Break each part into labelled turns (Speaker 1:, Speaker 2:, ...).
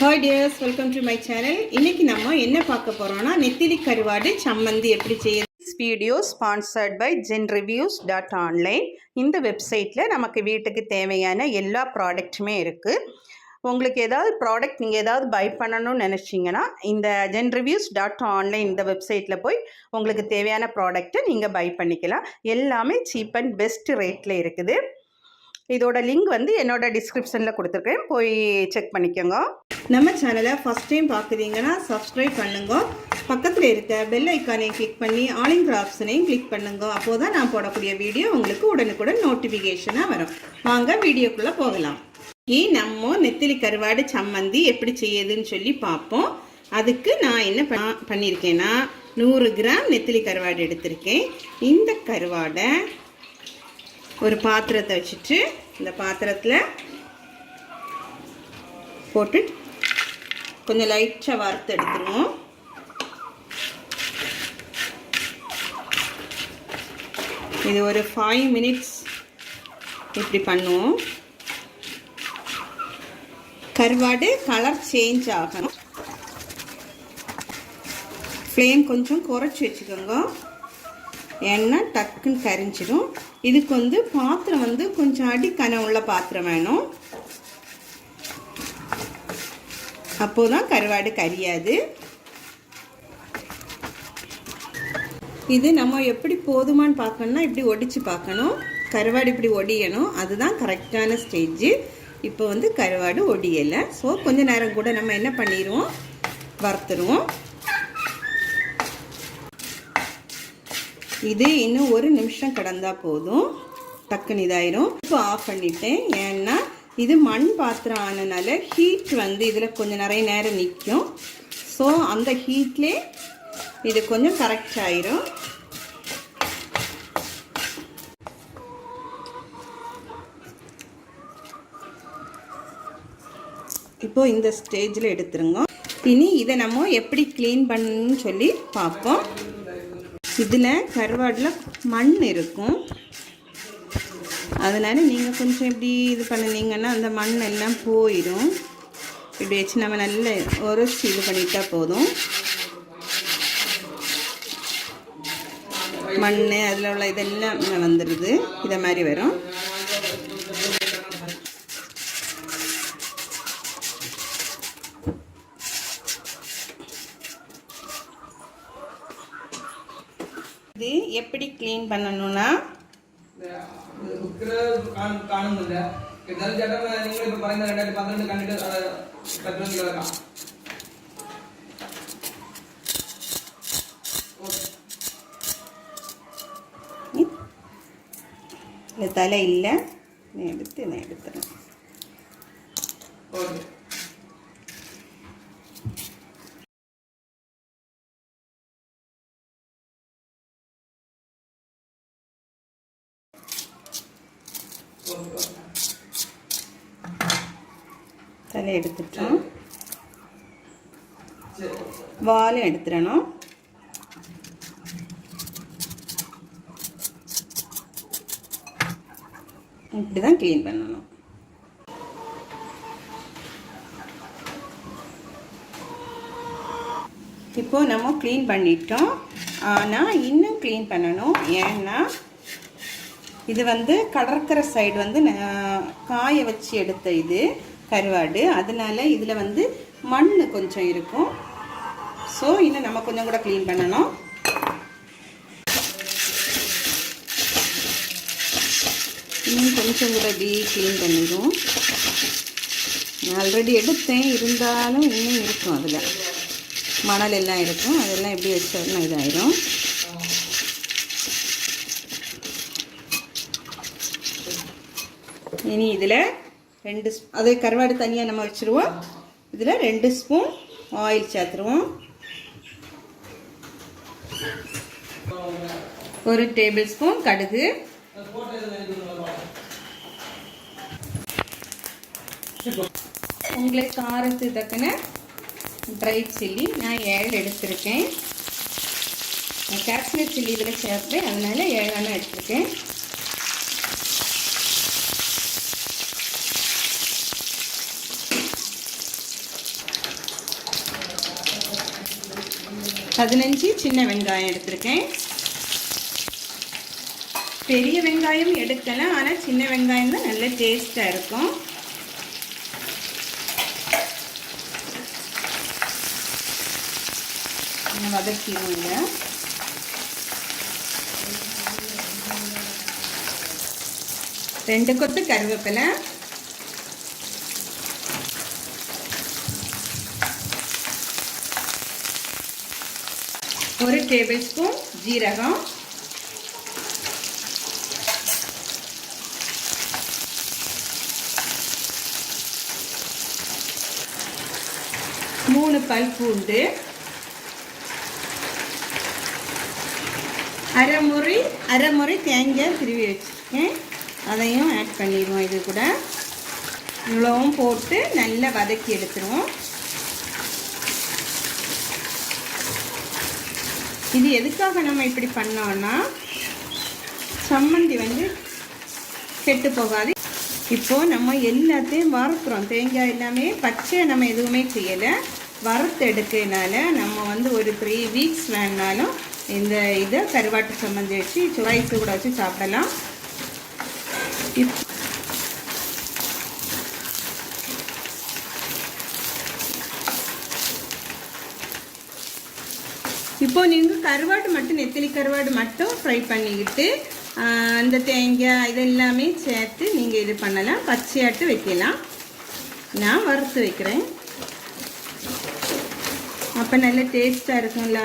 Speaker 1: Hi dears, welcome to my channel. இன்னைக்கு நம்ம என்ன பார்க்க போறோம்னா நெத்திலி கருவாடு சம்மந்தி எப்படி செய்யறது. This video sponsored by Genreviews.online. இந்த வெப்சைட்ல நமக்கு வீட்டுக்கு தேவையான எல்லா ப்ராடக்ட்டுமே இருக்கு. உங்களுக்கு ஏதாவது ப்ராடக்ட் நீங்கள் ஏதாவது பை பண்ணணும்னு நினச்சிங்கன்னா இந்த Genreviews.online இந்த வெப்சைட்டில் போய் உங்களுக்கு தேவையான ப்ராடக்ட்டை நீங்கள் பை பண்ணிக்கலாம். எல்லாமே சீப் அண்ட் பெஸ்ட் ரேட்டில் இருக்குது. இதோட லிங்க் வந்து என்னோட டிஸ்கிரிப்ஷனில் கொடுத்துருக்கேன், போய் செக் பண்ணிக்கோங்க. நம்ம சேனலை ஃபஸ்ட் டைம் பார்க்குறீங்கன்னா சப்ஸ்கிரைப் பண்ணுங்க, பக்கத்தில் இருக்க பெல் ஐக்கானையும் கிளிக் பண்ணி ஆலிங்கிற ஆப்ஷனையும் கிளிக் பண்ணுங்க. அப்போது தான் நான் போடக்கூடிய வீடியோ உங்களுக்கு உடனுக்குடன் நோட்டிஃபிகேஷனாக வரும். வாங்க வீடியோக்குள்ளே போகலாம். நம்ம நெத்திலி கருவாடு சம்மந்தி எப்படி செய்யுதுன்னு சொல்லி பார்ப்போம். அதுக்கு நான் என்ன பண்ணியிருக்கேன்னா 100 கிராம் நெத்திலி கருவாடு எடுத்திருக்கேன். இந்த கருவாடை ஒரு பாத்திரத்தை வச்சுட்டு இந்த பாத்திரத்தில் போட்டு கொஞ்சம் லைட்டாக வறுத்து எடுத்துருவோம். இது ஒரு 5 மினிட்ஸ் இப்படி பண்ணுவோம். கருவாடு கலர் சேஞ்ச் ஆகணும். ஃப்ளேம் கொஞ்சம் குறைச்சி வச்சுக்கோங்க, ஏன்னா டக்குன்னு கரிஞ்சிடும். இதுக்கு வந்து பாத்திரம் வந்து கொஞ்சம் அடிக்கனம் உள்ள பாத்திரம் வேணும், அப்போதான் கருவாடு கரியாது. இது நம்ம எப்படி போதுமான்னு பார்க்கணும்னா இப்படி ஒடிச்சு பார்க்கணும். கருவாடு இப்படி ஒடியணும், அதுதான் கரெக்டான ஸ்டேஜ். இப்போ வந்து கருவாடு ஒடியலை. ஸோ கொஞ்ச நேரம் கூட நம்ம என்ன பண்ணிடுவோம், வறுத்துருவோம். இது இன்னும் 1 நிமிஷம் கிடந்தா போதும், டக்குன்னு இதாயிரும். இப்போ ஆஃப் பண்ணிட்டேன், ஏன்னா இது மண் பாத்திரம் ஆனதுனால ஹீட் வந்து இதில் கொஞ்சம் நிறைய நேரம் நிற்கும். ஸோ அந்த ஹீட்லே இது கொஞ்சம் கரெக்ட் ஆயிரும். இப்போ இந்த ஸ்டேஜில் எடுத்துருங்க. இனி இதை நம்ம எப்படி க்ளீன் பண்ணணும்னு சொல்லி பார்ப்போம். இதில் கருவாடில் மண் இருக்கும், அதனால் நீங்கள் கொஞ்சம் இப்படி இது பண்ணினீங்கன்னா அந்த மண் எல்லாம் போயிடும். இப்படி வச்சு நம்ம நல்ல உரைச்சி இது பண்ணிட்டா போதும். மண் அதில் உள்ள இதெல்லாம் வந்துடுது, இதை மாதிரி வரும். இது எப்படி க்ளீன் பண்ணணும்னா தலை இல்லை, எடுத்துறேன். தலை எடுத்துட்டோம், வாலும் எடுத்துடணும். இப்படி தான் க்ளீன் பண்ணணும். இப்போ நம்ம க்ளீன் பண்ணிட்டோம், ஆனால் இன்னும் க்ளீன் பண்ணணும். ஏன்னா இது வந்து கடற்கரை சைடு வந்து காய வச்சு எடுத்த இது கருவாடு, அதனால இதில் வந்து மண் கொஞ்சம் இருக்கும். ஸோ இன்னும் நம்ம கொஞ்சம் கூட க்ளீன் பண்ணணும். இன்னும் கொஞ்சம் கூட இப்படி க்ளீன் பண்ணிடும். ஆல்ரெடி எடுத்தேன், இருந்தாலும் இன்னும் இருக்கும், அதில் மணல் எல்லாம் இருக்கும். அதெல்லாம் எப்படி வச்சோம்னா இதாயிரும். இனி இதில் 2 அதே கருவாடு தனியாக நம்ம வச்சுருவோம். இதில் 2 ஸ்பூன் ஆயில் சேர்த்துருவோம். 1 டேபிள் ஸ்பூன் கடுகு, உங்களுக்கு காரத்துக்கு தக்கன ட்ரை சில்லி நான் 7 எடுத்திருக்கேன். காஷ்மீர் சில்லி இதில் சேர்ப்பேன், அதனால 7 எடுத்திருக்கேன். 15 சின்ன வெங்காயம் எடுத்திருக்கேன். பெரிய வெங்காயம் எடுக்கலாம், ஆனால் சின்ன வெங்காயம் தான் நல்ல டேஸ்ட்டாக இருக்கும். வதக்கிடுவோங்க. ரெண்டு கொத்து கருவேப்பிலை, ஒரு டேபிள் ஸ்பூன் ஜீரகம், மூணு பல் பூண்டு, அரை முறை தேங்காய் திருவி வச்சுருக்கேன், அதையும் ஆட் பண்ணிடுவோம். இது கூட இவ்வளவும் போட்டு நல்லா வதக்கி எடுத்துருவோம். இது எதுக்காக நம்ம இப்படி பண்ணோம்னா சம்மந்தி வந்து கெட்டு போகாது. இப்போது நம்ம எல்லாத்தையும் வறுக்கிறோம். தேங்காய் எல்லாமே பச்சை நம்ம எதுவுமே செய்யலை, வறுத்து எடுக்கிறதுனால நம்ம வந்து ஒரு 3 வீக்ஸ் வேணுனாலும் இந்த இதை கருவாட்டு சம்மந்தி வச்சு ரைஸ் கூட வச்சு சாப்பிடலாம். இப்போ நீங்கள் கருவாடு மட்டும் நெத்திலி கருவாடு மட்டும் ஃப்ரை பண்ணிக்கிட்டு அந்த தேங்காய் இதெல்லாமே சேர்த்து நீங்கள் இது பண்ணலாம், பச்சையாட்டு வைக்கலாம். நான் வறுத்து வைக்கிறேன், அப்போ நல்ல டேஸ்ட்டாக இருக்கும்ல.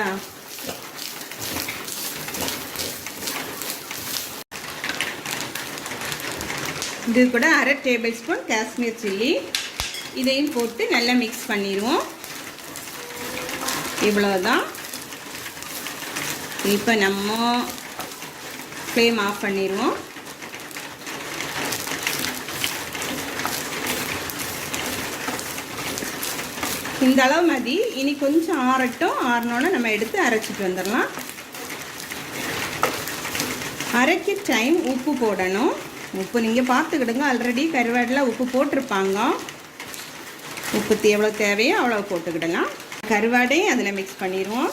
Speaker 1: இது கூட அரை டேபிள் ஸ்பூன் காஷ்மீர் சில்லி, இதையும் போட்டு நல்லா மிக்ஸ் பண்ணிடுவோம். இவ்வளோதான். இப்போ நம்ம ஃப்ளேம் ஆஃப் பண்ணிடுவோம். இந்த அளவு மதி. இனி கொஞ்சம் ஆறட்டும், ஆறினோன்னு நம்ம எடுத்து அரைச்சிட்டு வந்துடலாம். அரைக்க டைம் உப்பு போடணும். உப்பு நீங்கள் பார்த்துக்கிடுங்க, ஆல்ரெடி கருவாடில் உப்பு போட்டிருப்பாங்க. உப்பு எவ்வளோ தேவையோ அவ்வளோ போட்டுக்கிடலாம். கருவாடையும் அதில் மிக்ஸ் பண்ணிடுவோம்.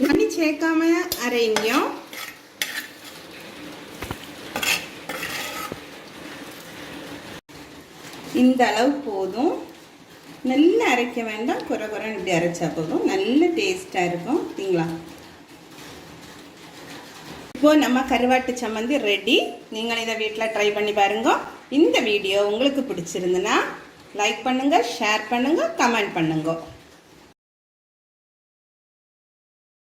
Speaker 1: தண்ணி சேர்க்காம அரைங்க. இந்த அளவு போதும், நல்லா அரைக்க வேண்டாம், குறைன்னு இப்படி அரைச்சா போதும், நல்ல டேஸ்ட்டாக இருக்கும். சரிங்களா? இப்போது நம்ம கருவாட்டு சம்மந்தி ரெடி. நீங்கள் இதை வீட்டில் ட்ரை பண்ணி பாருங்க. இந்த வீடியோ உங்களுக்கு பிடிச்சிருந்துன்னா லைக் பண்ணுங்கள், ஷேர் பண்ணுங்கள், கமெண்ட் பண்ணுங்க.